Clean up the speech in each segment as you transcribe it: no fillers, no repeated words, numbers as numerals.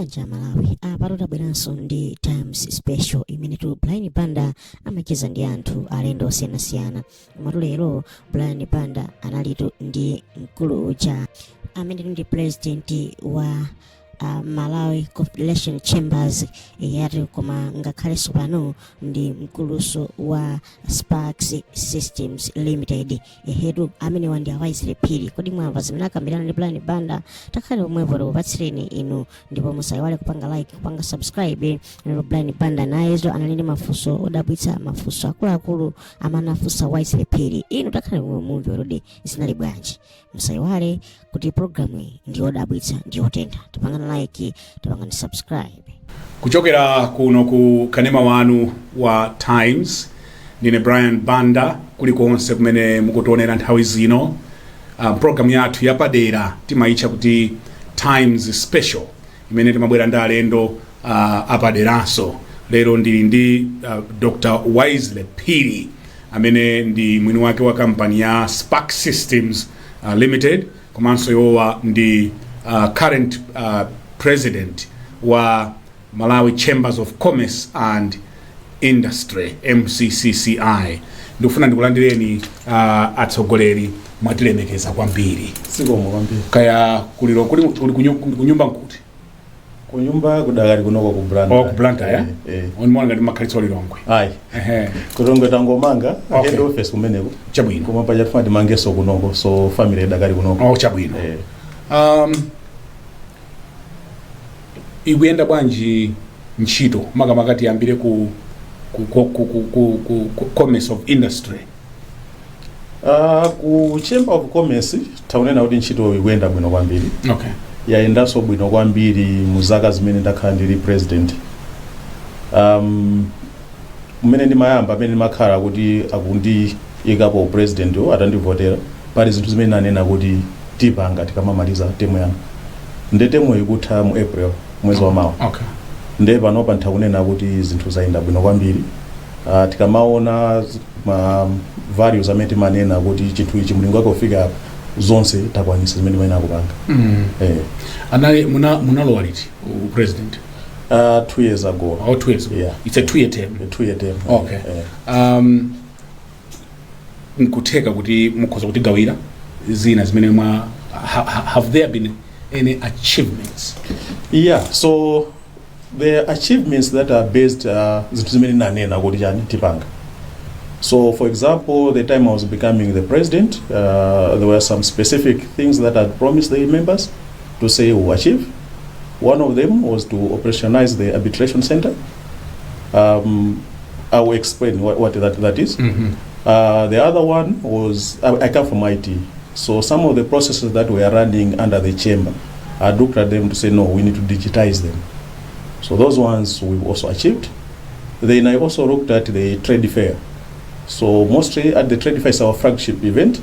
Banja Malawi apatota bweranso ndi Times Special imene tu Blind Banda amacheza ndi anthu alendo osiyanasiyana. Komatu lero Blind Banda analitu ndi mkulu cha amene ndi president wa Malawi Confederation Chambers yati koma ngakhalenso pano ndi mkuluso wa Sparks Systems Limited hedu amene wandi awaizire phiri kodi mwamva zimene akambirana ndi Blind Banda takhale omwepo kupatsireni inu ndipo musayiwale kupanga like kupanga subscribe. Lero Blind Banda nayezo analindi mafunso odabwitsa mafunso akuluakulu amanafunsa waizire phiri inu takhale mumve rodi isinali bwanji. Musayiwale kuti programu ndi odabwitsa ndi otentha tapangana like tapangana subscribe. Kuchokera kuno ku kanema wanu wa Times ndine Blind Banda kulikonse kumene mukutionera nthawi zino. Program yathu yapadera timaitcha kuti Times Special imene timabwera ndi alendo apaderanso. Lero ndili ndi Dr. Wisely Phiri amene ndi mwini wake wa kampani ya Spark Systems Limited komanso yowa ndi current president wa Malawi Chambers of Commerce and Industry MCCI. Ndikufuna ndikulandireni atsogoleri mwatilemekeza kwambiri. Sikomo kwambiri. Kaya kuliro kuli kunyumba nkuti? Kunyumba kudakali kunoko ku Banda. Oh, ku Banda ya? Onimona ngati makhalitso lilongwe. Ayi. Kulongwe tangomanga head office kumeneko. Chabwino. Koma paja tufandi mangeso kunoko so family dakali kunoko. Oh, chabwino. Ikuyenda bwanji ntchito makamaka yambire ku Commerce of Industry. Ku Chamber of Commerce taunena kuti ntchito ikuyenda bwino kwambiri. Okay. Yayendanso bwino kwambiri muzaka zimene ndakhala ndili president. Mmene ndimayamba amene ndimakhala kuti akundi ikapo president atandivotera pali zinthu zimene nanena kuti tipanga tikamamaliza temu yanu. Ndetemu ikutha mu April mwezi wa mawa. Okay. Nde panopa nthakunena kuti zinthu zayenda bwino kwambiri. Tikamaona values amene timanena kuti chinthu ichi mulingo wake ufika zonse takwanisa zimene mayina kupanga. Anali munalowa liti president? 2 years ago. Oh, 2 years ago. Yeah. It's a 2-year term. A 2-year term. Okay. Nkuteka kuti mukhoza kuti gawira zina zimene mwa have there been any achievements? Yeah, so the achievements that are based zinthu zimene nanena kuti chani tipanga. So for example, the time I was becoming the president, there were some specific things that I promised the members to say we achieve. One of them was to operationalize the arbitration center. I will explain what that is. The other one was, I come from IT. So some of the processes that were running under the chamber, I looked at them to say, no, we need to digitize them. So those ones we've also achieved. Then I also looked at the trade fair. So mostly at the trade fair is our flagship event.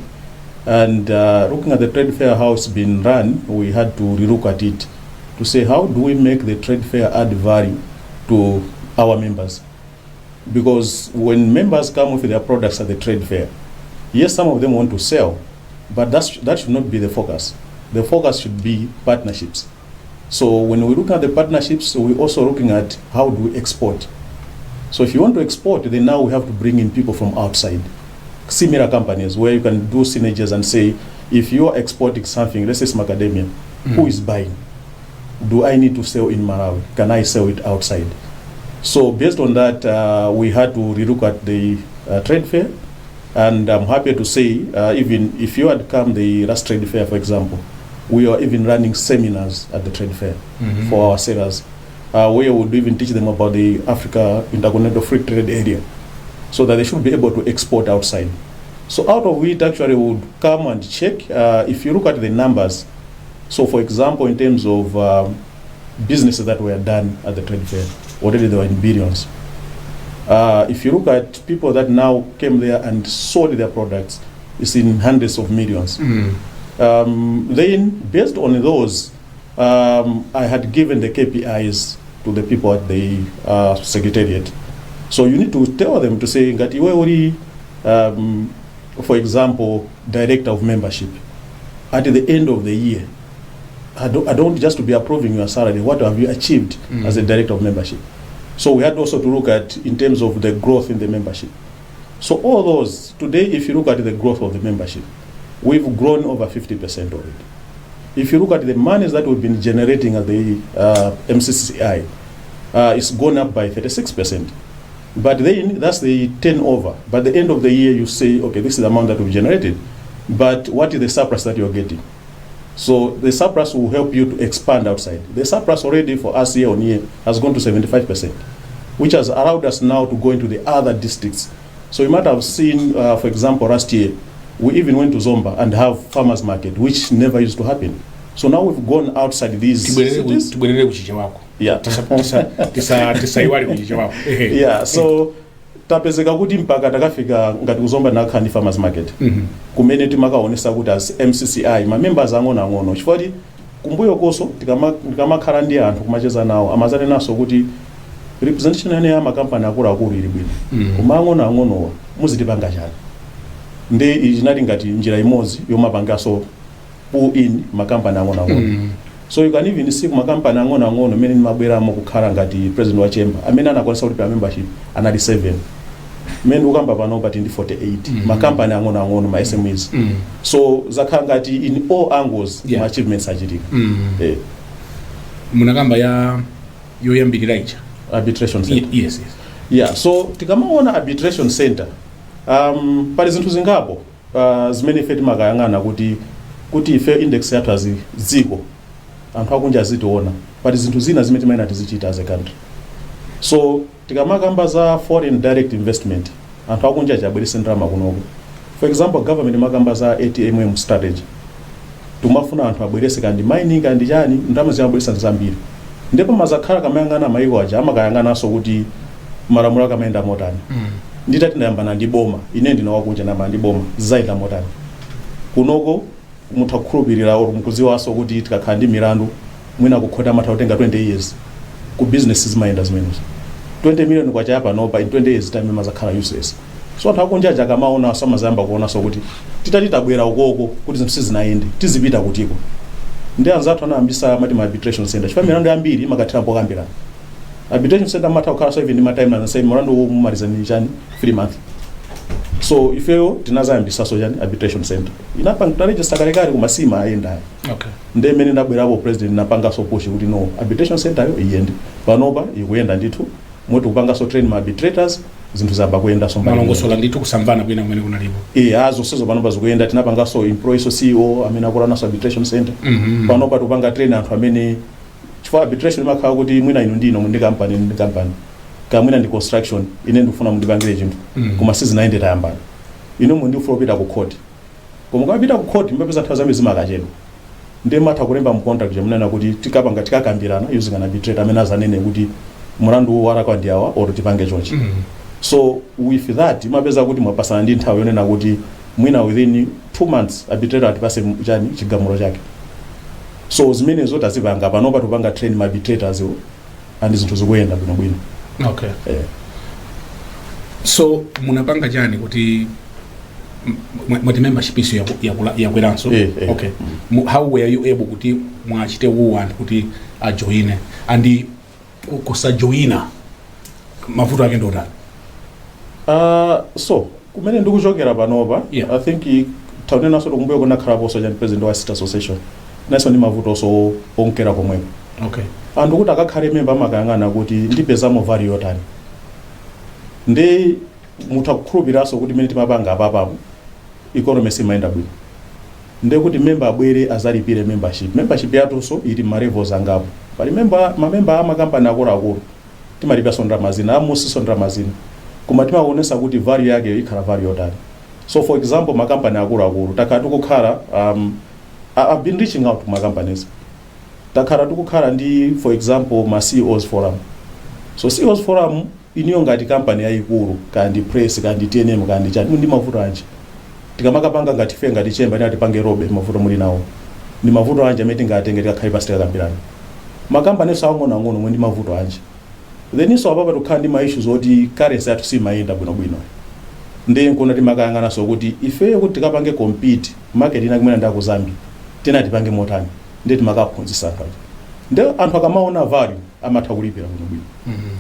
And looking at the trade fair, how it's been run, we had to relook at it to say, how do we make the trade fair add value to our members? Because when members come with their products at the trade fair, yes, some of them want to sell, but that should not be the focus. The focus should be partnerships. So when we look at the partnerships, we're also looking at how do we export. So if you want to export, then now we have to bring in people from outside. Similar companies where you can do synergies and say, if you are exporting something, let's say some academia, who is buying? Do I need to sell in Malawi? Can I sell it outside? So based on that, we had to relook at the trade fair. And I'm happy to say, even if you had come the last trade fair, for example, we are even running seminars at the trade fair for our sellers, where we would even teach them about the Africa Intercontinental Free Trade Area, so that they should be able to export outside. So out of it, actually, we would come and check. If you look at the numbers, so for example, in terms of businesses that were done at the trade fair, already they were in billions. If you look at people that now came there and sold their products, it's in hundreds of millions. Then, based on those, I had given the KPIs to the people at the secretariat. So you need to tell them to say, for example, director of membership, at the end of the year, I don't just to be approving your salary, what have you achieved as a director of membership? So we had also to look at in terms of the growth in the membership. So all those, today if you look at the growth of the membership, we've grown over 50% already. If you look at the monies that we've been generating at the MCCI, it's gone up by 36%. But then that's the turnover. By the end of the year, you say, okay, this is the amount that we've generated, but what is the surplus that you're getting? So the surplus will help you to expand outside. The surplus already for us year on year has gone to 75%, which has allowed us now to go into the other districts. So you might have seen, for example, last year, we even went to Zomba and have farmers market, which never used to happen. So now we've gone outside these cities. Yeah. Yeah, so tapezeka kuti mpaka takafika ngati kuzomba nakhani farmers market. Kumene timakaonesa kuti as MCCI ma members ang'ono chifukwa kumbuyo koso tikamakhala ndi anthu kumacheza nawo amazane naso kuti representation yane ya makampani akulu ili bwino. Koma ang'ono muzitipanga chani. Nde ijinali ngati njira imodzi yomapangaso pull in makampani ang'ono. So you can even see makampani ang'ono mene mabwera kukhala ngati president wa chamber amene anakonesa kuti pa membership anali 7. Men ukamba pano but ndi 48 makampani ang'ono ma SMEs. So zakhala ngati in all angles my achievements achitika. Munakamba ya yoyambirira icha arbitration center. Yes. Yeah, so tikamaona arbitration center pali zinthu zingapo zimene ife timakayang'ana kuti ife index yathu aziko anthu akunja azitiona pali zinthu zina zimene timayena tizichita as a country. So tikamakamba za foreign direct investment anthu akunja achabweresa ndalama kunoko. For example, government makamba za ATMM strategy tumafuna anthu abwerese kandi mining kandi chani ndalama ziyabweresa zambiri. Ndipo mazakhala kamayang'ana maiko aja amakayang'ananso kuti malamulo akamayenda motani. Nditati ndayambana ndi boma ine ndinawakunja namba ndi boma zaita motani kunoko mutha kukhulupirira or mukuziwaso kuti tikakhala ndi milandu mwina kukhota matha kutenga 20 years ku business zimayenda zimenezo 20 million kwa chapa nopa in 20 years time mazakhala useless. So anthu akunja aja akamaona samazayamba kuonaso kuti titati tabwera ukoko kuti zinthu sizinayende tizipita kutiko. Ndi anzathu anayambisa amati arbitration center chifukwa milandu yambiri imakathira pokambirana. Arbitration center matha kukhala so even time na say milandu mumalizani chani 3 months. So ifeyo tinazayambisa so chani arbitration center inapanga register kalekale kumasima ayenda. Okay. Nde mene ndabwerapo president napanga so push kuti no arbitration center yo iyende panopa ikuyenda ndithu moti kupanga so train ma arbitrators zinthu zaba kuyenda so mbali malongosola ndithu kusamvana kwina kumene kunalipo. Azo sezo panopa zikuyenda tinapanga so employee so CEO amene akulana so arbitration center. Panopa tupanga train anthu amene chifukwa arbitration makhala kuti mwina ino ndino ndi company kamwina ndi construction ine ndikufuna mundipangire chinthu koma sizinaende tayambana ino mundifuna kupita ku court koma ukapita ku court mbapeza nthawi zambiri zimakachedwa ndi matha kulemba mu contract jamunena kuti tikapanga tikakambirana using an arbitrator amene azanene kuti mulandu warakwa ndi awa or tipange chonchi. So with that mapeza kuti mwapasana ndi nthawi yonena kuti mwina within 2 months arbitrator atipase chani chigamulo chake. So zimene zota zipanga panopa tupanga train arbitrators and zinthu zikuyenda bwino. Okay. So munapanga chani kuti mwati membership iso yakweranso. Okay. How were you able kuti mwachite one kuti join and kusajoina mavuto ake ndotani? So kumene ndikuchokera panopa I think taunena so kumbuyo kuna khalapo so president wa State Association naso ndi mavuto so onkera komwe. Okay. Andu kuti akakhale member amakayang'ana kuti ndipeza mo value yotani. Ndi mutakukhulupiraso kuti mene timapanga apapo economy simayenda bwino. Ndi kuti member abwere azalipire membership. Membership yatunso ili ma levels angapo. Pali member amakampani akulu timalipira sondra mazina amusi sondra mazina. Koma timaonesa kuti value yake ikhala value yotani. So for example makampani akulu takati kukhala I've been reaching out to my companies. Takhala tukukhala ndi for example ma CEOs forum. So CEOs forum iniyo ngati company yayikulu kandi press kandi TNM kandi chani ndi mavuto anje. Tikamakapanga ngati fe ngati chemba ndi tipange robe mavuto muli nawo. Ndi mavuto anje amene tingatenge tikakhale pasi tikakambirana. Makampani sang'ono mwe ndi mavuto anje. Then iso apapa tukhala ndi ma issues oti currency yathu simayenda bwino. Ndi nkona timakayang'ana so kuti ife kuti tikapange compete market ina kumene ndako Zambia tena tipange motani ndeti makaphunzitsa anthu aja nde anthu akamaona value amatha kulipira bwinobwino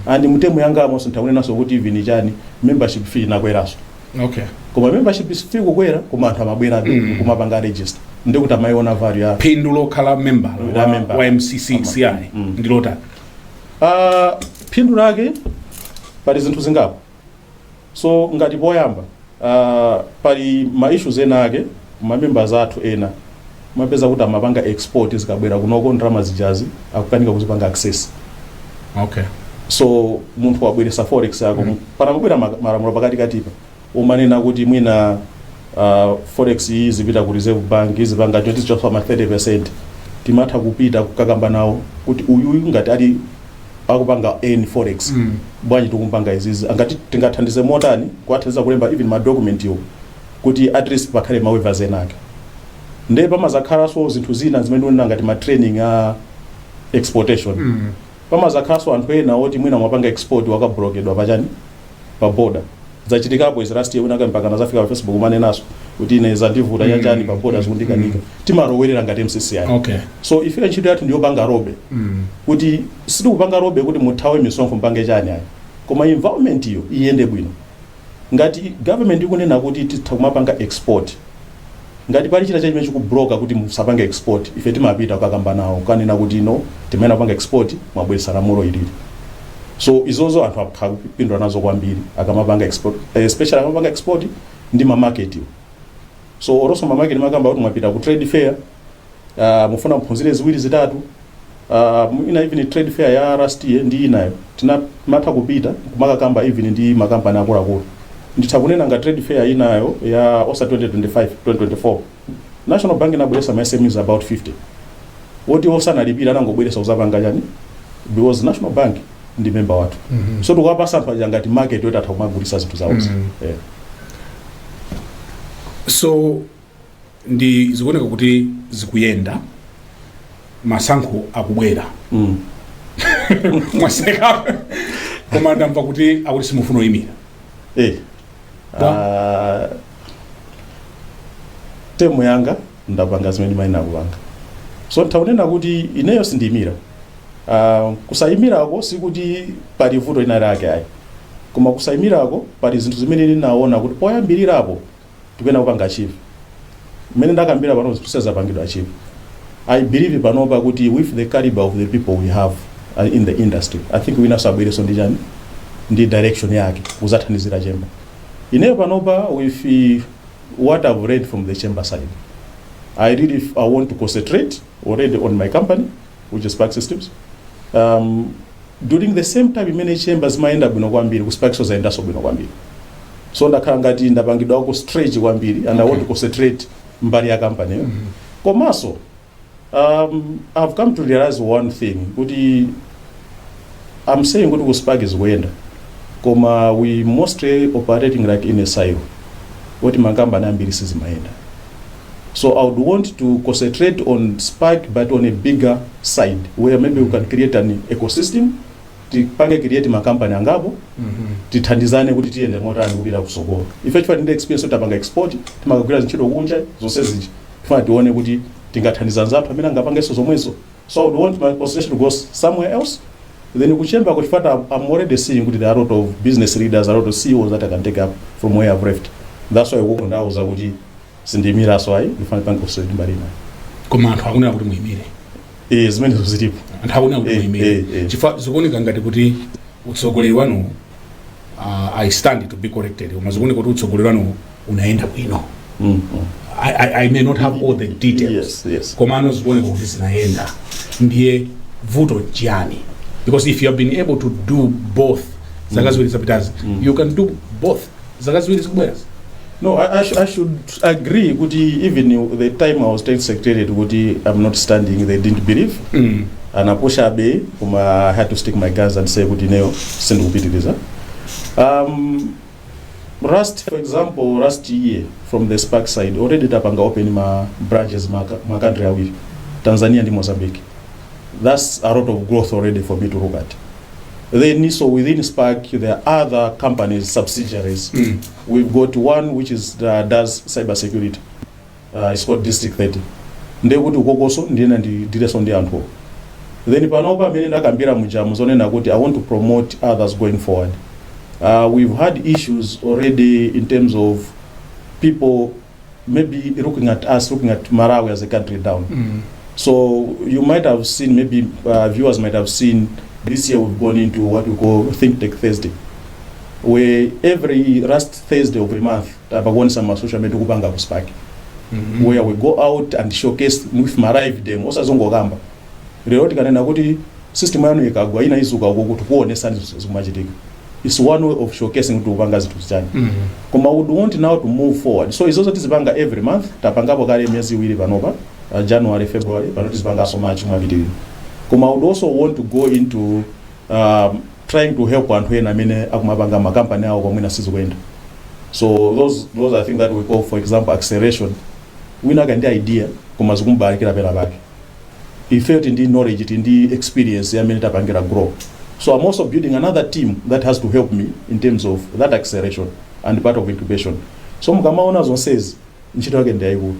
and mutemu yangamo sinthakunenaso kuti even chani membership fee inakweraso okay koma membership fee kukwera koma anthu amabwera kumapanga register ndikuti amayiona value ya phindu lokhala member wa MCCI ndilotani phindu lake pali zinthu zingapo so ngati poyamba pali ma issues ena ake ma members athu ena mapeza kuti amapanga export zikabwera kunoko ndalama zijazi akukanika kuzipanga access okay so munthu wabweresa forex yako pana mabwera malamulo pakati katipa umanena kuti mwina forex izipita ku reserve bank izipanga 20% timatha kupita kukakamba nawo kuti uyu ngati ali akupanga any forex bwanji tikumpanga izizi angati tingathandize motani kwathandiza kulemba even ma document yo kuti at least pakhale ma waivers enake nde pamazakhala so zinthu zina zimene unena ngati ma training a exportation pamazakhala so anthu ena oti mwina mwapanga export wakablokedwa pachani pa border zachitikapo is last year unaka mpaka nazafika pa Facebook manenaso kuti ine zandivuta yachani pa border zikundikanika timarowerera ngati MCCI okay so if ntchito yathu ndiyo panga robe kuti sitikupanga robe kuti muthawe misonkho mpange chani ayi koma environment iyo iyende bwino ngati government ikunena kuti tithakumapanga export ngati pali china chimene chikubloka kuti musapanga export ife timapita kukakamba nawo kanena kuti no timene apanga export mwabweresa lamulo ilili so izozo anthu akupindula nazo kwambiri akamapanga export especially akamapanga export ndi ma market yo so oroso ma market makamba kuti mwapita ku trade fair mufuna mphunzire ziwiri zitatu ina even trade fair ya last year ndi inayo tinatha kupita kumakakamba even ndi makampani akuluakulu ndithakunena nga trade fair inayo ya osa 2025-2024 National Bank inabweresa ma SMEs about 50 woti osanalipira anangobweresa uzapanga chani because National Bank ndi member watu so tukapasa anthu aja ngati market yoti atha kumagulisa zinthu zawo yeah. So ndi zikuoneka kuti zikuyenda masankho akubwera mwaseka koma ndamva kuti akuti simufuna oyimira temu yanga ndapanga zimene maina kupanga so ntaunena kuti ineyo sindiyimira kusayimirako sikuti pali vuto ina lake ayi koma kusayimirako pali zinthu zimene ndinaona kuti poyambirirapo tikuyena kupanga achieve mmene ndakambira pano zipuseza pangidwa achieve I believe panopa kuti with the caliber of the people we have in the industry I think we nasabwereso ndi chani ndi direction yake uzathandizira chamber ineyo panopa with what I've read from the chamber side I want to concentrate already on my company which is Spark Systems during the same time many chambers maenda bwino kwambiri ku Spark zaenda so bwino kwambiri so ndakhala ngati ndapangidwa ku stretch kwambiri and I want to concentrate mbali ya company komaso I've come to realize one thing kuti I'm saying kuti ku Spark is kuenda koma we mostly operating like in a silo what makambani ambiri sizimaenda so I would want to concentrate on Spark but on a bigger side where maybe we can create an ecosystem tipange create makampani angapo tithandizane kuti tiyende motani kupita kusokolo ife chifukwa ndi experience tapanga export timakagwira ntchito kunja zonse zinji tifuna tione kuti tingathandiza nzathu amene angapangeso zomwezo so I would want my concentration to go somewhere else then kuchemba kutifata I'm already seeing kuti there are a lot of business leaders, a lot of CEOs that I can take up from where I've left. That's why I ndauza kuti sindimira so ayi ndifana pange kusedi marina koma anthu akuna kuti muimire zimene zozilipo anthu akuna kuti muimire chifukwa zikuoneka ngati kuti utsogoleri wanu I stand to be corrected koma zikuoneka kuti utsogoleri wanu unaenda bwino I may not have all the details yes. Koma ano zikuoneka kuti zinaenda ndiye vuto chiyani because if you have been able to do both zakaziwiri zapitazi you can do both zakaziwiri zikubwera. No, I should agree kuti even the time I was state secretary kuti I'm not standing they didn't believe and apusha be kuma I had to stick my guns and say kuti neo sindikupitiriza for example last year from the Spark side already tapanga open ma branches ma country awiri Tanzania and Mozambique. That's a lot of growth already for me to look at. Then so within Spark there are other companies, subsidiaries. We've got one which is does cyber security. It's called District 30. ndekuti ukokoso ndiyena ndireso ndi anthu. Then panopa amene ndakambira mujamu zonena kuti I want to promote others going forward. We've had issues already in terms of people maybe looking at Malawi as a country down. So you might have seen, maybe viewers might have seen, this year we've gone into what we call Think Tech Thursday, where every last Thursday of a month, some social media kupanga kuspaki, where we go out and showcase with Malawi them. Osa zongo gamba. Lero tikanena kuti system yanu ikagwa ina izuka kuti kuonesa zimachitika. It's one way of showcasing to upanga zithu zichani. Koma would want now to move forward. So it's also tizipanga every month, tapangapo kale myezi iwiri panopa, January, February, but tizipanga so much mwabitiri. Koma would also want to go into trying to help anthu ena amene akumapanga makampani awo kwamwina sizikwenda. So those I think that we call, for example, acceleration. Wina kandi idea koma zikumbalikira pena pake. He felt in the knowledge, in the experience, yamene tapangira grow. So I'm also building another team that has to help me in terms of that acceleration and part of incubation. So mukamaona zonse ntchito yake ndiyayikulu.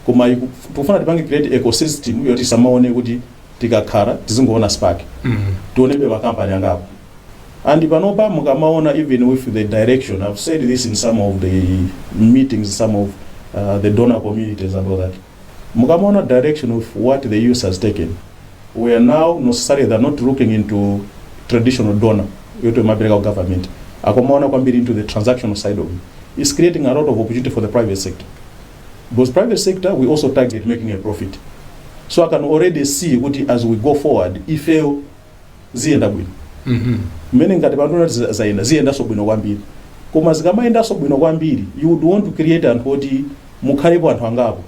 Koma tufuna tipange create ecosystem yoti samaone kuti tikakhala tizingoona spark. Tionebe makampani angapo. And panopa mukamaona even with the direction, I've said this in some of the meetings, some of the donor communities and all that. Mukamaona direction of what the use has taken. We are now necessarily they're not looking into traditional donor, yoto mabirika government. Akomaona kwambiri into the transactional side of it. It's creating a lot of opportunity for the private sector. Because private sector, we also target making a profit. So I can already see what as we go forward, if you zienda bwino. Meaning that bandona zaenda zienda so bwino kwambiri. Koma zikamaenda so bwino kwambiri, you would want to create and hoti mukhalepo anthu angapo.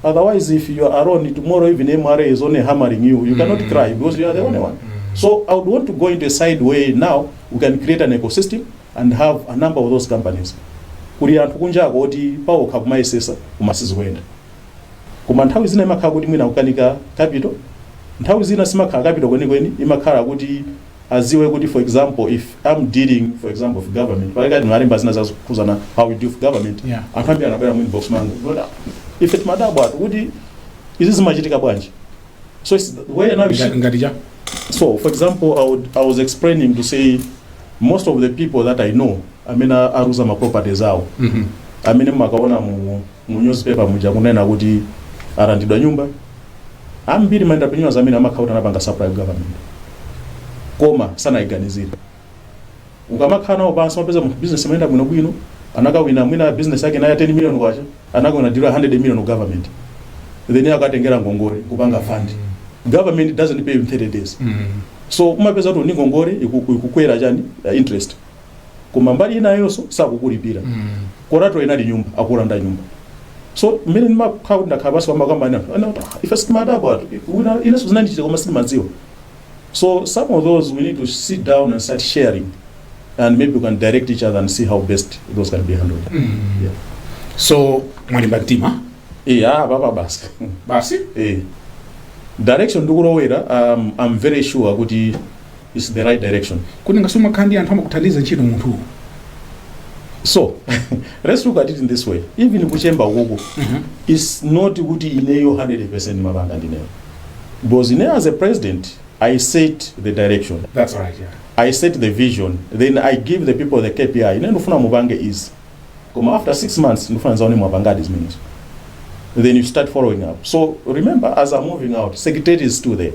Otherwise, if you are alone, tomorrow even MRA is only hammering you, you cannot cry because you are the only one. So I would want to go into a side way now, we can create an ecosystem and have a number of those companies. Kuri anthu kunja kuti pawo kakumaisesa kumasizikwenda. Koma nthawi zina imakhala kuti mwina kukanika capital, nthawi zina simakhala capital kwenikweni, imakhala kuti aziwe kuti, for example, if I'm dealing, for example, with government, palika ndimalemba zina zakuzana how we do with government, anthu ambiri anabwera mu inbox mangu. If it madabwa kuti izi zimachitika bwanji. So it's the way now ngatija. So for example, I was explaining to say most of the people that I know, amena aruza ma properties awo. Amene makaona mu newspaper muja kunena kuti arandidwa nyumba. Ambiri entrepreneurs amene amakauta napanga supply government. Koma sana iganizira. Ukamakhala nawo bansi mapeza mu business mayenda bwino anakawina mwina business yake nayo 10 million kwacha anakawina deal 100 million government. Then akatengera ngongole kupanga fund. Government doesn't pay in 30 days. So umapeza kuti ngongole ikukwera chani interest. Koma mbali ina yonso sakukulipira. Korato inali nyumba akulanda nyumba. So mimi ndimakhala ndakhabasi kwa makambani anota if estimate bwa una ina suzanani chite koma simadziwa. So some of those we need to sit down and start sharing. And maybe we can direct each other and see how best those can be handled. Yeah. So mwani batima? Baba basi. Basi? Direction dukulowera, I'm very sure kuti it's the right direction. Kuni ngasuma kandi anthu amakuthandiza ntchito munthu. So let's look at it in this way. Even kuchemba ukoko, it's not kuti ineyo 100% mabanga ndineyo. Because ine as a president, I set the direction. That's right, yeah. I set the vision. Then I give the people the KPI. Ine ndufuna mubange is. Come after 6 months, ndufuna nzaone mubanga these minutes. Then you start following up. So remember, as I'm moving out, secretary is still there.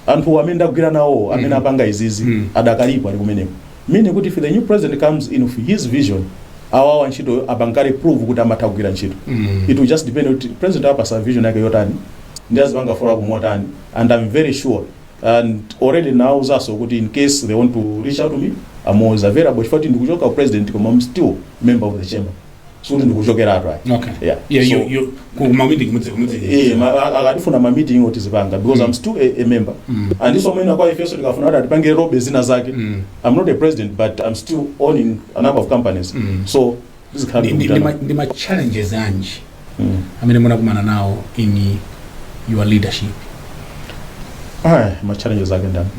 And who amenda kugira nawo, amena banga izizi, adakalipo ali kumeneko. Meaning kuti if the new president comes in with his vision, awa ntchito abangare prove kuti amata kugira ntchito. It will just depend on the president apasa vision yake yotani. Ndiazi banga follow up motani. And I'm very sure. And already now also kuti in case they want to reach out to me, I'm always available. If I ndikuchoka president, I'm still member of the chamber. So ndikuchokera atwa. Okay. Yeah. Yeah, so, you kuma meeting mutse. akadifuna ma meeting otizipanga because I'm still a member. And this one kwa ifeso ndikafuna ati pange robe zina zake. I'm not a president but I'm still owning a number of companies. So this is kind of the challenges anji. Amene muna kumana now in your leadership. My challenges are done.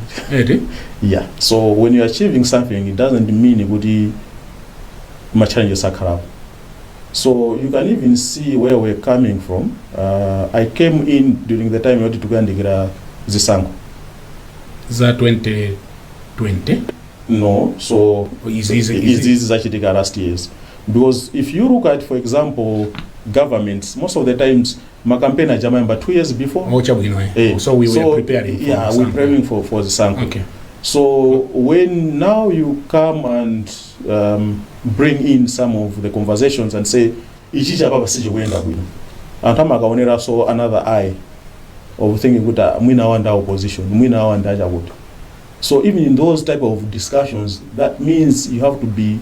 Yeah. So when you're achieving something, it doesn't mean kuti my challenges are crap. So you can even see where we're coming from. I came in during the time yoti tukuyandikira zisankho za 2020. No, so is zachitika last years. Because if you look at, for example, governments, most of the times campaign ajama 2 years before. So we were preparing. Yeah, we're preparing for the sanko. Okay. So when now you come and bring in some of the conversations and say ichicha baba sichikuenda bwino, antama akaonera so another eye of thinking kuti mwina wanda opposition, mwina wanda chakuti. So even in those type of discussions, that means you have to be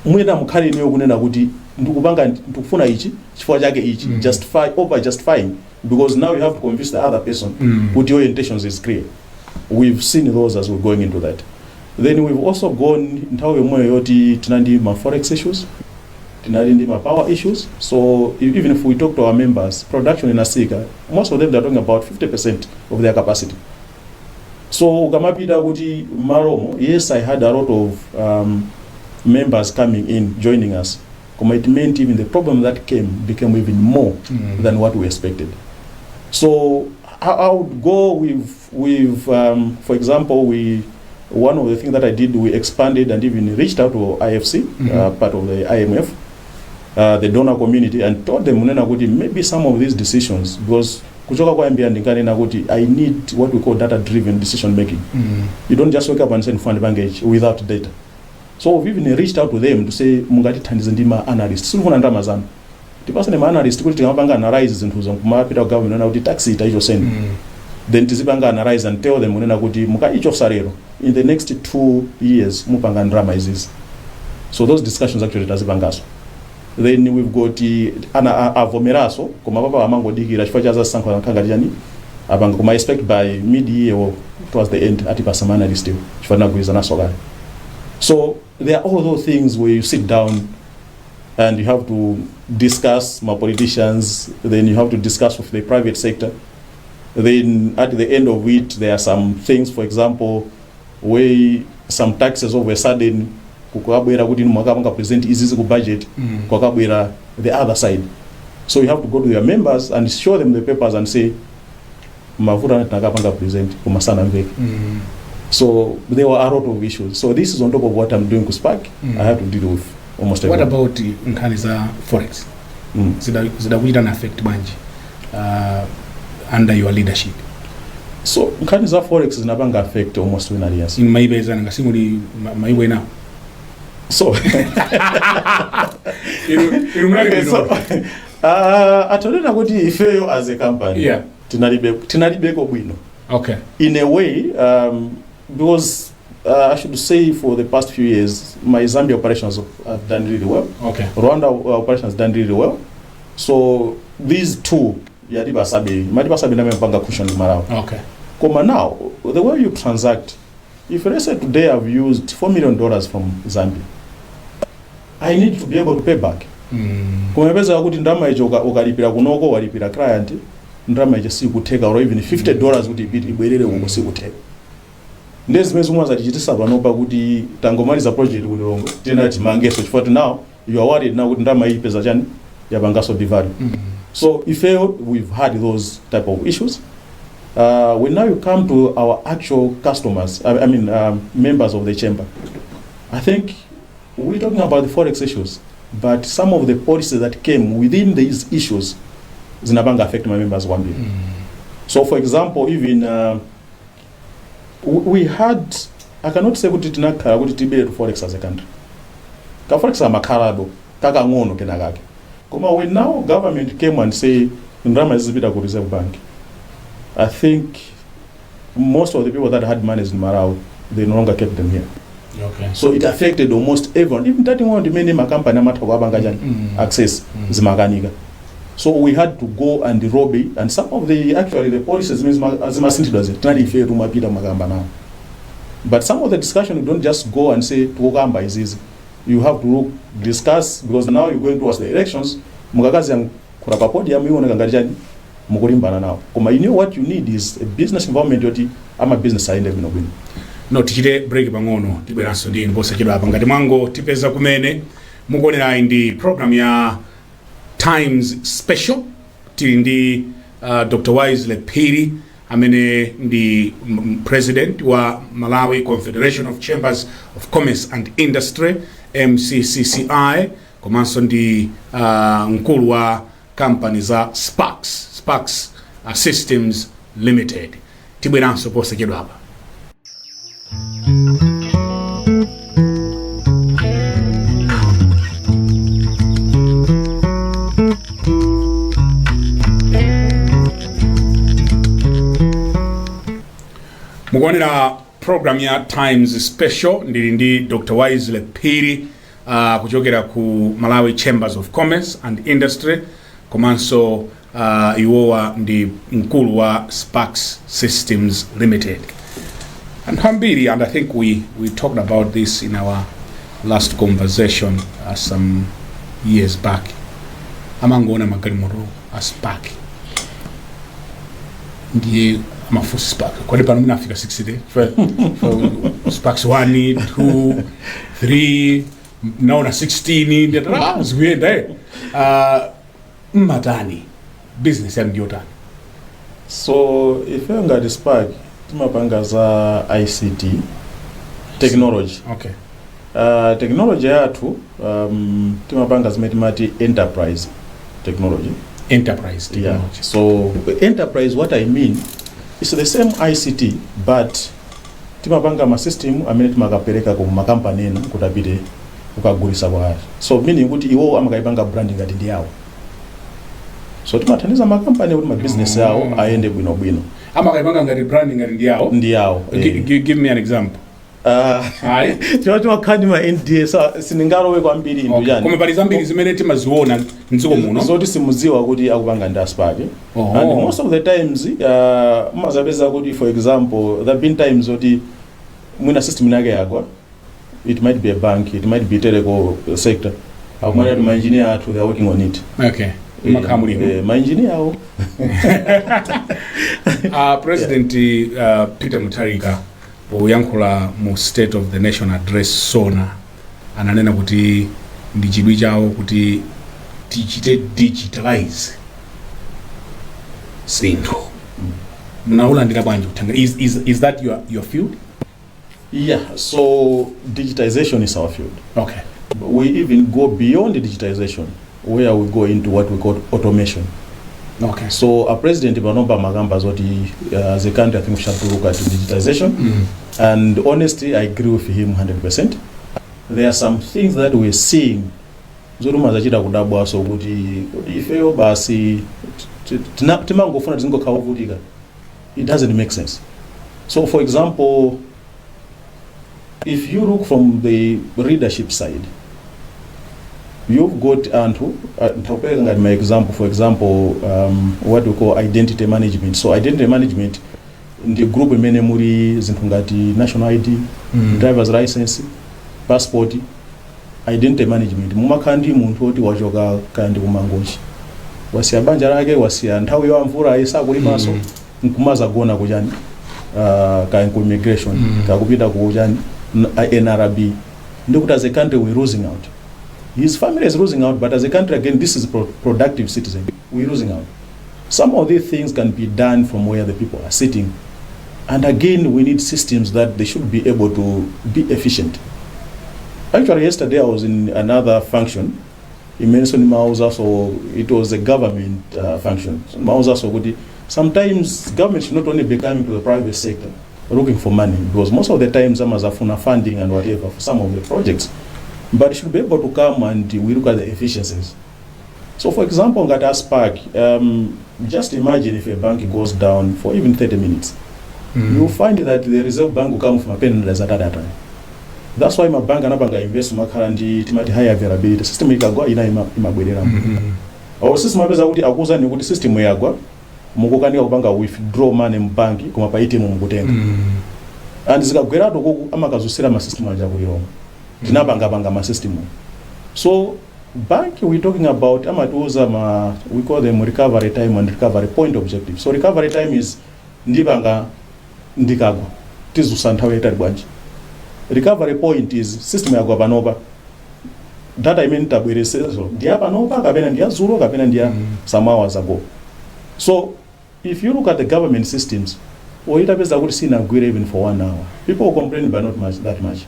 mwina mukhali niyo kunena kuti ndikupanga ndikufuna ichi chifukwa chake ichi justifying, because now you have to convince the other person kuti your intentions is clear. We've seen those as we're going into that. Then we've also gone nthawi yomwe yoti tinandi ma forex issues, tinandi ma power issues. So even if we talk to our members, production in Asika, most of them they're talking about 50% of their capacity. So ukamapita kuti Maromo, yes, I had a lot of members coming in, joining us. It meant even the problem that became even more than what we expected. So I would go with for example, one of the things that I did, we expanded and even reached out to IFC, part of the IMF, the donor community, and told them maybe some of these decisions, because I need what we call data-driven decision making. You don't just wake up and send fund bankage without data. So we've even reached out to them to say, mungati thandizindima analysts. Sifuna ndama zanu. Tipasane ma analysts kuti tingapanga analyze zinthu zokumapita government na kuti tax ita icho send. Then tizipanga analyze and tell them munena kuti muka icho sarero in the next 2 years mupanga drama izizi. So those discussions actually tazipangaso. Then we've got ana avomeraso koma papa amangodikira chifukwa cha zasankho ankanga chani abanga kuma expect by mid year or towards the end atipasa analyst still chifukwa nagwizana sokala. So there are all those things where you sit down and you have to discuss my politicians, then you have to discuss with the private sector. Then at the end of it, there are some things, for example, where some taxes all of a sudden present easy budget the other side. So you have to go to your members and show them the papers and say, present. So there were a lot of issues. So this is on top of what I'm doing to SPAC. I have to deal with almost everyone. What about Nkaniza Forex? Zida will affect Banji under your leadership? So Nkaniza Forex is never going to affect almost all areas. In my base, and my way now. So, atolena kuti ifeyo as a company, tinalibeko bwino. Okay. In a way, because I should say for the past few years, my Zambia operations have done really well. Okay. Rwanda operations done really well. So these two, Madiba Sabi na mpanga cushion Malawi. Okay. Koma now, the way you transact, if let's say today I've used $4 million from Zambia, I need to be able to pay back. Kumepeza kuti ndama icho ukalipira kunoko walipira client, ndama icho si kuteka or even $50 kuti ibwerere uko si kuteka. Ndezi mezi umwa zatichitisa panopa kuti tangomaliza project kuti longo tena timangeso chifukwa now you are worried now kuti ndama iyi peza chani yapangaso devalue. So if we've had those type of issues, when now you come to our actual customers, members of the chamber, I think we're talking about the forex issues, but some of the policies that came within these issues zinabanga affect my members one bit. So for example, even we had, I cannot say kuti tinakhala kuti tibere to forex as a country. Ka forex amakarado kaka ngono kenakake. Koma when now government came and say ndrama izipita ku reserve bank, I think most of the people that had money in Malawi, they no longer kept them here. Okay. So it affected almost everyone, even that one many company access zimaganika. So we had to go and lobby, and some of the policies means but some of the discussion, you don't just go and say Tugamba is easy. You have to discuss, because now you're going towards the elections. You know what you need is a business environment. I'm a business side of no tichite break bangono tibweranso ndi ngosa chidwa apa ngati mwango tipeza kumene mukuonera ndi program ya Times Special tili ndi Dr. Wisely Phiri amene ndi president wa Malawi Confederation of Chambers of Commerce and Industry MCCI, komanso ndi mkulu wa company za Sparks Systems Limited. Tibweranso posachedwa apa. Mukuonera program ya Times Special ndili ndi Dr. Wisely Phiri kuchokera ku Malawi Chambers of Commerce and Industry, komanso iwowa ndi mkulu wa Sparks Systems Limited. And hambiri, and I think we talked about this in our last conversation some years back. Amangona magalimoto a Spark. Ndiye mafusi Spark. Kwa pano mnafika 60 Sparks 1, 2, 3, now na 16 ziwenda matani business ya ndiotani. So if you got the Spark, timapanga za ICT technology. Okay. Technology yathu timapanga zimati enterprise technology. Enterprise technology. Yeah. So enterprise, what I mean is the same ICT, but timapanga ma system amene timakapereka ku makampani ena kuti apite kukagulisa kwa. So meaning kuti iwo amakaipanga branding ngati ndi yawo. So timathandiza makampani kuti ma business yawo ayende bwino. Amakaipanga ngati branding ngati ndi yawo. Give me an example. Timakhani ma NDA siningalowe kwambiri into yani. Koma pali zambiri zimene timaziona mdziko muno. Zoti simuziwa kuti akupanga ndi Spark. And most of the times mazapeza kuti, for example, there have been times zoti mwina system yake yagwa. It might be a bank, it might be telecom sector. Akumana my engineer they are working on it. Okay. My engineer President Peter Mutharika poyankhula mu State of the Nation Address sona ananena kuti ndi chidwi chawo kuti tichite digitalize zinthu. Munaulandira bwanji kutanga? Is that your field? Yeah, so digitization is our field. Okay. We even go beyond the digitization, where we go into what we call automation. Okay. So a president Banomba Magamba Zoti, as a country, I think we should look at digitization. And honestly, I agree with him 100%. There are some things that we're seeing. Zoruma zachita kudabwa so kuti ifeyo basi timangofuna tizingo kavutika. It doesn't make sense. So for example, if you look from the readership side, you've got my example, for example, what we call identity management. So identity management in the group imene muri zinthu ngati national ID, driver's license, passport, identity management. Mumakhandi munthu oti wachoka kandi kumangochi. Wasiya banja lake, wasiya nthawi ya mvula isakulimaso, nkumaza gona kujani ka immigration, ka kupita kujani NRB. Ndikuti as a country we're losing out. His family is losing out, but as a country, again, this is productive citizen. We're losing out. Some of these things can be done from where the people are sitting. And again, we need systems that they should be able to be efficient. Actually, yesterday I was in another function. In mentioned Mausa, so it was a government function. Mausa, so sometimes government should not only be coming to the private sector looking for money, because most of the time some are funding and whatever for some of the projects. But it should be able to come and we look at the efficiencies. So for example, at Spark, just imagine if a bank goes down for even 30 minutes. You'll find that the Reserve Bank will come from a pen at that time. That's why my bank and bank invest in high availability. System you can go in our system akuza ni kuti system yagwa mukukanika kupanga withdraw money mbanki kuma pa ATM mukutenga. And zikagwera to amakazusira ma system aja kuyironga. Tinapanga ma system. So bank we're talking about amatuza we call them recovery time and recovery point objective. So recovery time is ndibanga ndikagwa tizusanthawe tali bwanji. Recovery point is system yagwa panopa data imene tabweresezo ndiyapanopa kapena ndiyazulo kapena ndiya some hours ago. So if you look at the government systems, oitapeza kuti sinagwire even for 1 hour. People complain but not much, that much.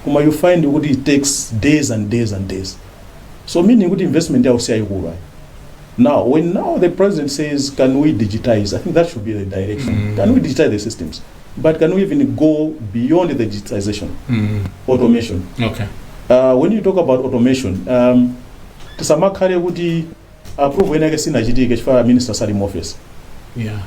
Kuma you find kuti it takes days and days and days. So meaning kuti investment yawo siyayikulu. Now, when the president says, can we digitize? I think that should be the direction. Can we digitize the systems? But can we even go beyond the digitization? Automation. Okay. When you talk about automation, tisamakhale kuti approve when sinachitike chifukwa minister sali mu office. Yeah.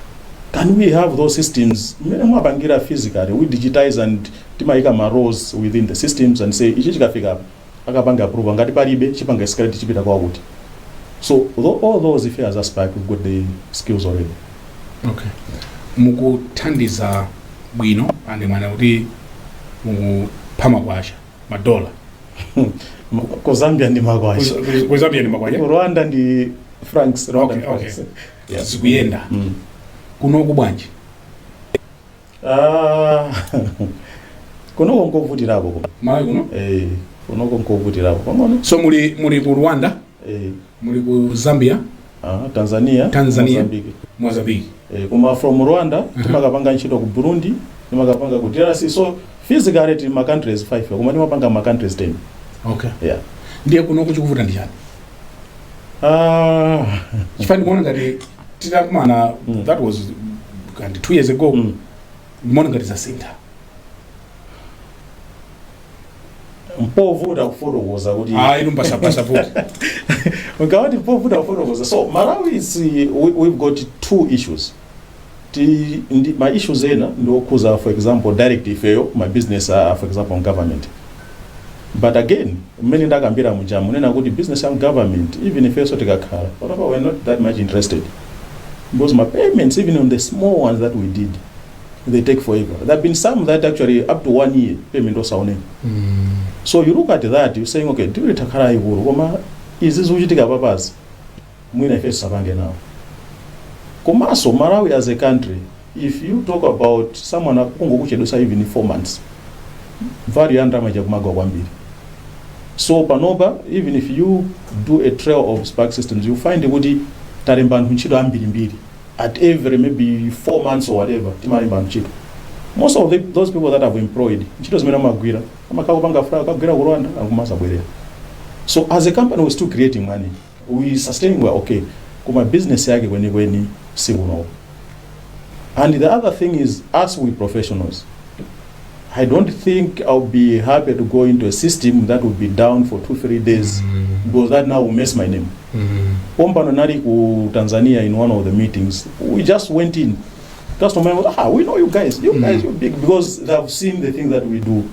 Can we have those systems? Mene mwapangira physically, we digitize and timaika ma roles within the systems and say ichi chikafika apa akapanga approve ngati palibe chipanga escalate chipita kwa kuti. So all those affairs aspect, we've got the skills already. Okay. Mukuthandiza bwino ande mwana kuti mupama kwasha madola. Ku Zambia ndi makwasha. Ku Zambia ndi makwasha. Ku Rwanda ndi francs. Okay. Yeah. Zikuyenda. Kuno kubwanji. Kuno konkovutirapo ko. Malawi kuno? Kuno konkovutirapo. Pang'ono. So muli ku Rwanda? Muli ku Zambia? Tanzania. Mozambique. Kuma from Rwanda, timakapanga ntchito ku Burundi, timakapanga ku DRC. So physically ma countries 5, kuma timapanga ma countries 10. Okay. Yeah. Ndiye kuno kuchikuvuta ndi chani? Chifani kuona ngati titakumana that was 2 years ago. Mbona ngati za center. Mpovuta kufotokoza kuti ilumba support. Ngawati mpovuta kufotokoza. So Malawi is we've got 2 issues. My issues ena ndo kuza, for example, direct ifeyo my business for example on government. But again, many ndakambira mujamu nena kuti business and government even if so tikakhala, whatever, we're not that much interested. Because my payments, even on the small ones that we did, they take forever. There have been some that actually up to 1 year payment was on. So you look at that, you're saying, okay, do it takhala ikulu koma is this uchitika papazi mwina ife sapange now. Komanso Malawi as a country, if you talk about someone akungokuchedusa even 4 months, value yandra majakumagwa kwambiri. So panopa, even if you do a trail of spark systems, you find kuti talemba ntchito ambiri at every maybe 4 months or whatever, timalemba ntchito. Most of those people that have employed, ntchito zimene amagwira, amakakupanga fra akagwira ku Rwanda akumasa bwerera. So as a company we're still creating money. We sustain, we're okay. Kuma business yake kweni si uno. And the other thing is, as we professionals, I don't think I'll be happy to go into a system that will be down for 2-3 days, because that now will mess my name. Pompano nari ku Tanzania in one of the meetings, we just went in. Customer, we know you guys, you're big, because they've seen the thing that we do.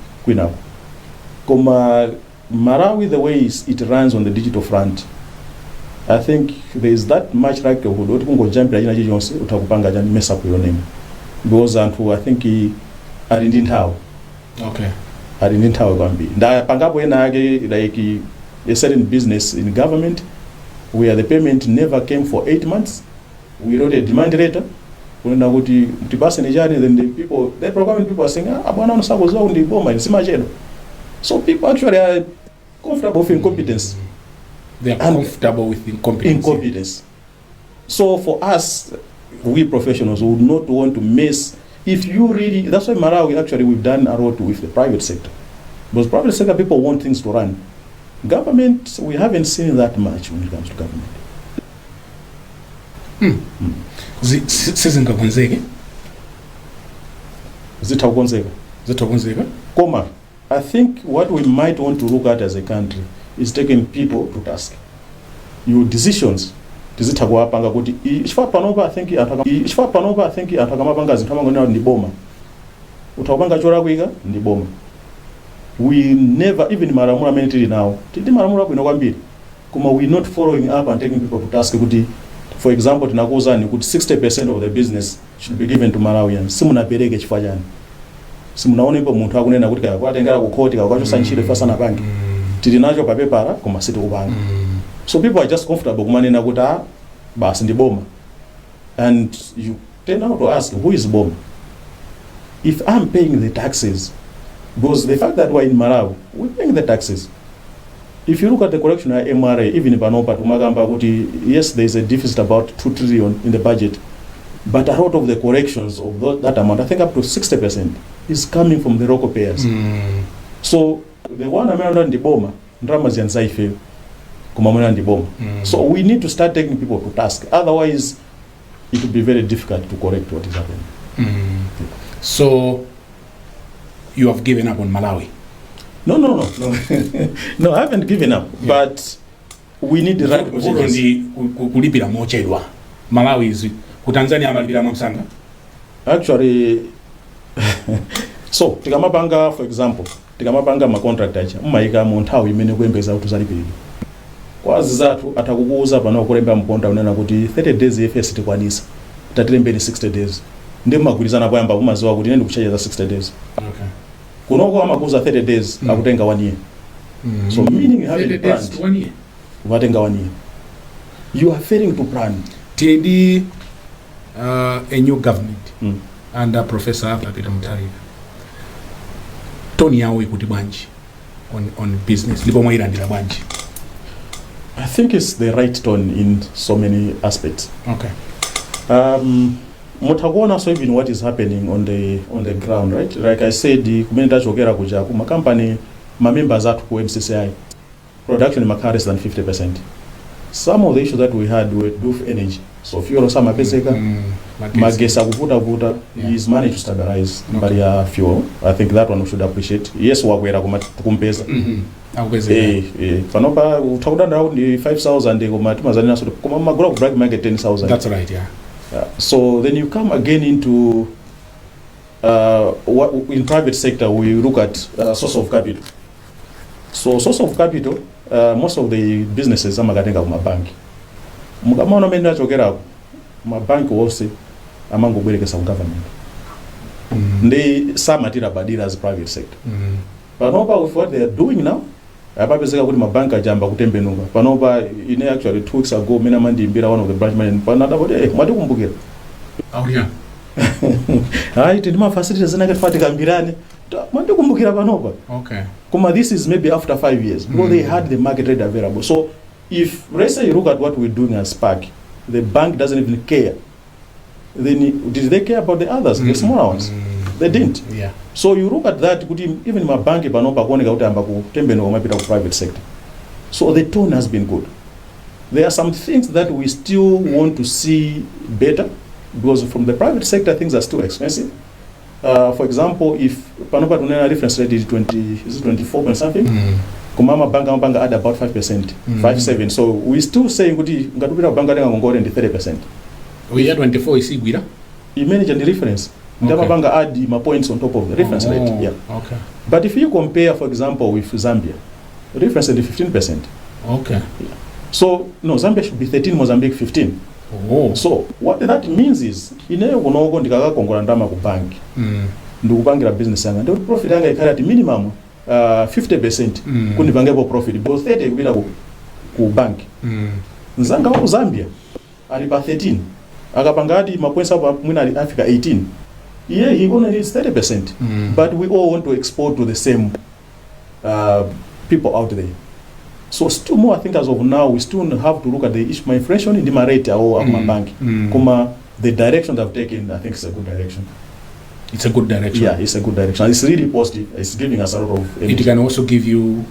Koma Malawi, the way it runs on the digital front, I think there is that much likelihood that you can jump in utakupanga and mess up your name. Because I think I didn't have. Okay. I didn't have Gambi. Nda pangapo like a certain business in government where the payment never came for 8 months. We wrote a demand letter. Then the programming people are saying, so people actually are comfortable with incompetence. They are comfortable with incompetence. So for us, we professionals would not want to mess. If you really, that's why Malawi actually we've done a lot with the private sector. Because private sector people want things to run. Government, we haven't seen that much when it comes to government. Koma, I think what we might want to look at as a country is taking people to task. Your decisions, I think we never, even Maramura military now, we're not following up and taking people to task. For example, 60% of the business should be given to Malawians. So people are just comfortable and you turn out to ask, who is Boma? If I'm paying the taxes, because the fact that we're in Malawi, we're paying the taxes. If you look at the correction at MRA, even panopa tumakamba kuti yes, there is a deficit about 2 trillion in the budget, but a lot of the corrections of that amount, I think up to 60%, is coming from the local payers. So the one American Diboma, Ndramazan Zaife, Kumamoran Diboma. So we need to start taking people to task. Otherwise, it will be very difficult to correct what is happening. So you have given up on Malawi? No. No, I haven't given up, but we need the right positions. Kulipira mochedwa. Malawi is ku Tanzania amalipira msanga. Actually, so tikamapanga, for example, tikamapanga ma contract acha mmaika mu nthawi imene kuyembeza kuti zalipirira. Kwazi zathu atakukuuza pano kulemba mponda unena kuti 30 days FS tikwanisa. Tatilembeni 60 days. Ndiye magwirizana kwamba kumaziwa kuti nende kuchaja za 60 days. Okay. Kunoko amakuza 30 days akutenga 1 year. So meaning having planned 1 year. Watenga 1 year. You are failing to plan. TD a new government under Professor Apitadi. Tony yawe kuti bwanji on business. Lipo mwairandira bwanji. I think it's the right tone in so many aspects. Okay. Mutakuona so even what is happening on the ground, right? Like I said, the community Chakwera kuja kuma company ma members at MCCI production in less than 50%. Some of the issues that we had were doof energy. So fuel sama peseka magesa kuvuta is managed to stabilize bari fuel. I think that one we should appreciate. Yes, wakwera kumpeza. Panopa utakuda around 5,000 kuma timazanina so kuma magora ku brag market 10,000. That's right, yeah. So then you come again into what in private sector we look at source of capital. So source of capital, most of the businesses amagatenga kuma bank. Mukamona menda chokera kuma bank wose amango bwerekesa ku government. They samatira badira as private sector. Panopa with what they are doing now, apapezeka kuti mabanka jamba kutembenuka. Panopa in actually 2 weeks ago mina mandi imbira one of the branch managers panada bode mwati kumbukira. Aulia. Right, ndima facilities zina kafatika mbirani. Mwati kumbukira panopa. Okay. Kuma this is maybe after 5 years because they had the market rate available. So if let's say you look at what we're doing as SPAC, the bank doesn't even care. Then did they care about the others, the smaller ones? They didn't. Yeah. So you look at that, even my bank panopa kuoneka kuti amba kutembeno mapita ku private sector. So the tone has been good. There are some things that we still want to see better because from the private sector things are still expensive. For example, if panopa tunena reference rate is 24 point something. Kumama bank add about 5%, 5.7. So we still saying kuti ngatupira bank adenga ngongore ndi 30%. We had 24 isigwira. You manage the reference. Ndaba bank add my points on top of the reference rate. Yeah. Okay. But if you compare, for example, with Zambia, the reference rate is 15%. Okay. Yeah. So no, Zambia should be 13, Mozambique 15. Oh. So what that means is ineyo kunogo ndikaka kongola ndama ku bank. Ndikupangira business yanga. Ndio profit yanga ikhala at minimum 50% kundipangepo profit because 30 kupita ku bank. Nzanga wa Zambia ali pa 13. Akapanga adi mapoints hapo mwina ali Africa 18. Yeah, he only needs 30%. But we all want to export to the same people out there. So still more, I think as of now, we still have to look at the issue. Inflation in the rate or my bank. Kuma the direction they've taken, I think it's a good direction. It's a good direction. Yeah, it's a good direction. It's really positive. It's giving us a lot of energy. It can also give you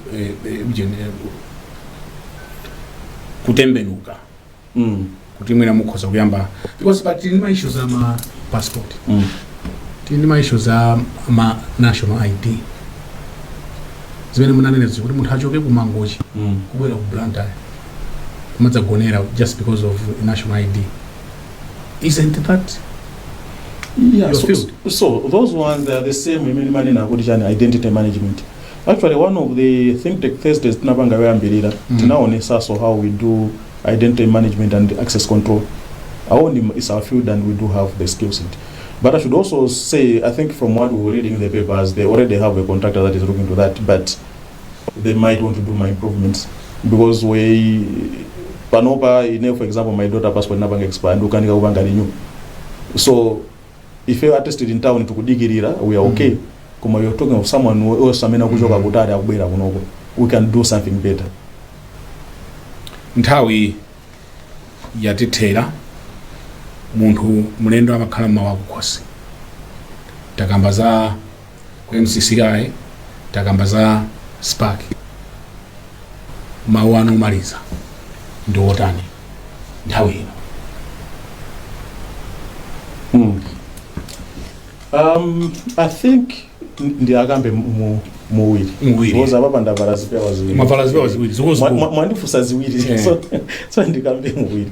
kutembenuka. Kutimwina mukoza kuyamba because but in my issues ama passport. In my issues ama national ID. Zimene munaneneza kuti munthu achoke ku mangochi kubwera ku Banda kumadza gonera just because of national ID. Isn't that? Yeah, so those ones are the same money na kuti chani identity management. Actually, one of the think tech Thursdays tunapanga weyambirira tinaonesa so how we do identity management and access control. Our is our field and we do have the skill set. But I should also say, I think from what we were reading in the papers, they already have a contractor that is looking to that, but they might want to do my improvements because we panopa for example my daughter passport nabanga expire and ukanika ubanga renew. So if you are tested in town to kudigirira, we are okay. Kuma you're talking of someone who else amena kujoka kutari akubera kunoko. we can do something better. Nthawi yatithera munthu mulendo amakhala mmawa kukhosi. Takamba za ku MCCI, takamba za Spark. Mawu anu omaliza ndi otani nthawi ino? I think ndiakambe muwiri because apa ndavala zipewa ziwiri. Mavala zipewa ziwiri mwandifusa ziwiri so ndikambe muwiri.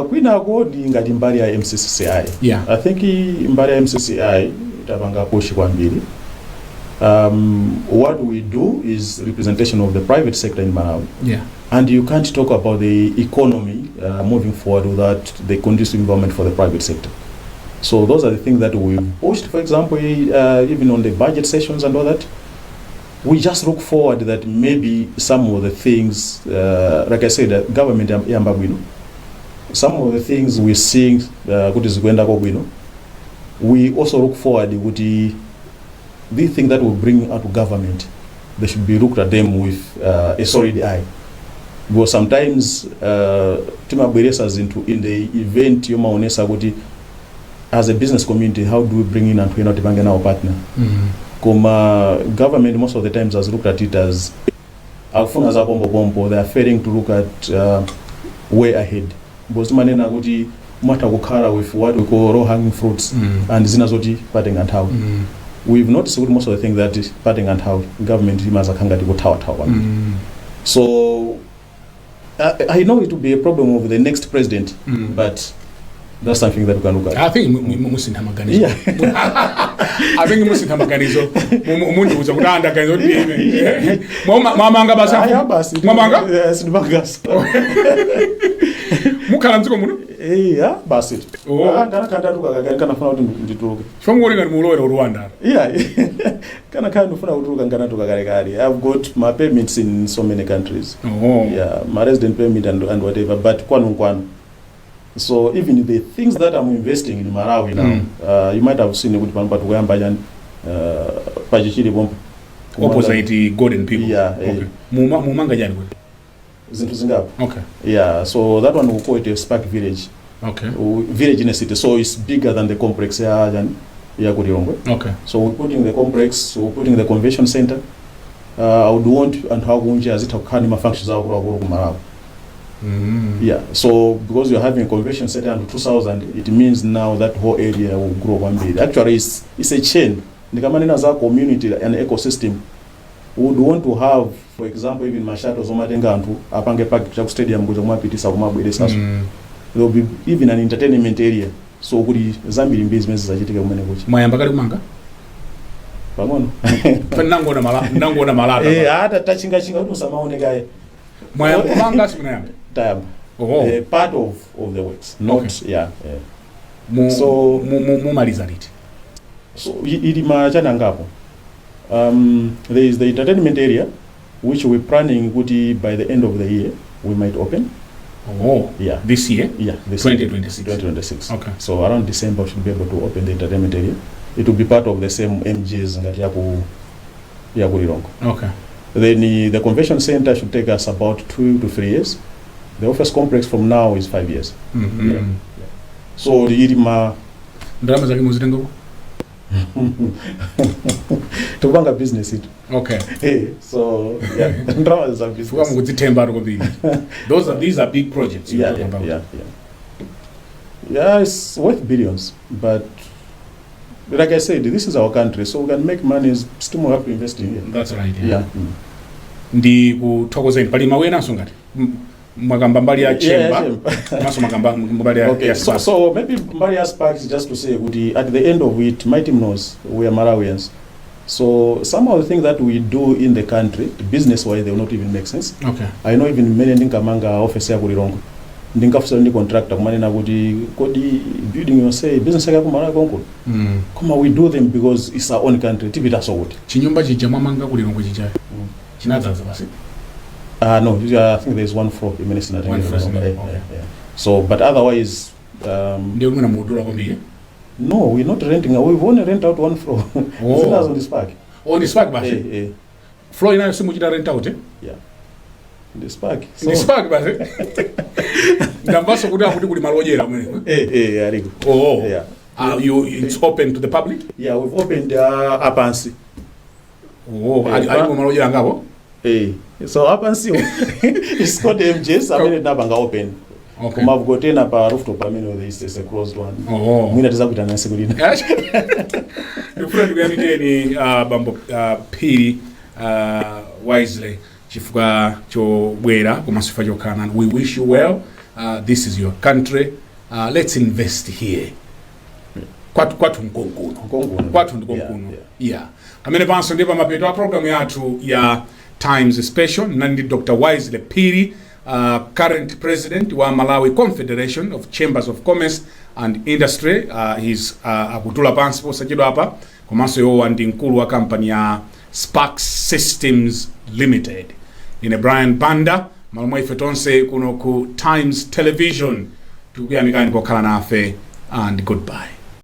Kwinako ndingati mbali ya MCCI. I think mbali ya MCCI tapanga push kwambiri. What we do is representation of the private sector in Malawi. And you can't talk about the economy moving forward without the conducive environment for the private sector. So those are the things that we've pushed, for example, even on the budget sessions and all that. We just look forward that maybe some of the things, like I said, government yambabwino, some of the things we're seeing, we also look forward with the thing that will bring out to government. They should be looked at them with a solid eye. Because sometimes, in the event, as a business community, how do we bring in and we're not even our partner? Koma government most of the times has looked at it as they are failing to look at way ahead. Because matter Kukhala with what we call raw hanging fruits and zinazoti patting and how. We've noticed with most of the things that is patting and how government must go tower. So I know it will be a problem of the next president, but that's something that we can look at. I think musinda maganizo. I think musinda maganizo. Mundu uza kutanda kaizo ndiye. Mama anga basa. Aya basi. Mama anga? Yes, ndibagas. Mukhala mziko muno? Yeah, basi. Kana kanda kana funa kuti ndituluke. Shomwe ngani mulowera Rwanda. Yeah. Kana ndifuna kutuluka ngana tukakale. I've got my permits in so many countries. Yeah, my resident permit and whatever, but kwanu. So even the things that I'm investing in Malawi now, you might have seen it with Pampa to Wambayan, Pajichiri Bomb. Opposite Golden People. Yeah. Okay. Mumanga Jan. Zintuzingap. Okay. Yeah, so that one we call it a Spark village. Okay. Village in a city, so it's bigger than the complex here. Okay. So we're putting the complex, we're putting the convention center. I would want and how Gunja as it can functions out of Malawi. Yeah, so because you're having a convention center under 2000, it means now that whole area will grow one bit. Actually, it's a chain. The community and ecosystem would want to have, for example, even Mashato Zomatengantu, Apange Park Stadium, there will be even an entertainment area. So, could Zambi in business as I take a money. Mayambaka Manga? Pamono. Nango na Malata. Eh, I had a touching to some guy. Mayambaka part of the works, not okay. Yeah. So mumalizality. So idima chanangapo. There is the entertainment area, which we're planning by the end of the year we might open. Yeah. This year? Yeah. This 2026. 2026. Okay. So around December we should be able to open the entertainment area. It will be part of the same MGs that Yakulirongo. Okay. Then the convention center should take us about 2 to 3 years. The office complex from now is 5 years. Yeah. So the Irima drama zake muzitengo tubanga business it. Okay. Hey, so yeah, drama is a business. These are big projects. Yeah, it's worth billions, but like I said, this is our country, so we can make money. Still more have to invest in it. That's right. Yeah. Ndi kuthokozeni pali mawena songati magamba mbali ya chemba maso magamba mbali ya okay. So maybe mbali ya Spark is just to say at the end of it, my team knows we are Malawians. So some of the things that we do in the country, business wise, they will not even make sense. Okay. I know even many Nkamanga office ya Kulirongo. Ndingafusa ndi contractor kumanena kuti kodi building you say business yako Malawi konko. Koma we do them because it's our own country. Tipita so good. Chinyumba chija mwamanga Kulirongo chijayo. Chinazaza basi. No, I think there's one floor in Minister. Okay. So, but otherwise, no, we're not renting. We've only rent out one floor. It's on the Spark. On the Spark, floor inayo simuchita rent out Yeah. The spark. ni spark basi ndambaso kuti kuli malojera umene Ariko. oh Yeah. It's open to the public. Yeah, we've opened Apansi. Alipo malojera ngapo. So Apansi it's called MJS. I mean nabanga open. Okay. Koma vugotena pa rooftop amene this is a closed one. Mwina tiza kuita na siku lina. Ndifuna ndikuyaniteni bambo Phiri wisely chifukwa chobwera komanso chokhala. We wish you well. This is your country. Let's invest here. Kwatu nkonkuno. Yeah. Pamene panso ndipo mapeto a program yathu ya Times Special nandi Dr. Wisely Phiri, current president wa Malawi Confederation of Chambers of Commerce and Industry. He's akutula pansi posachedwa apa komanso yowa ndi mkulu wa company ya Sparks Systems Limited. Ine Brian Banda malomwe ife tonse kuno ku Times Television tukuyamikani pokhala nafe and goodbye.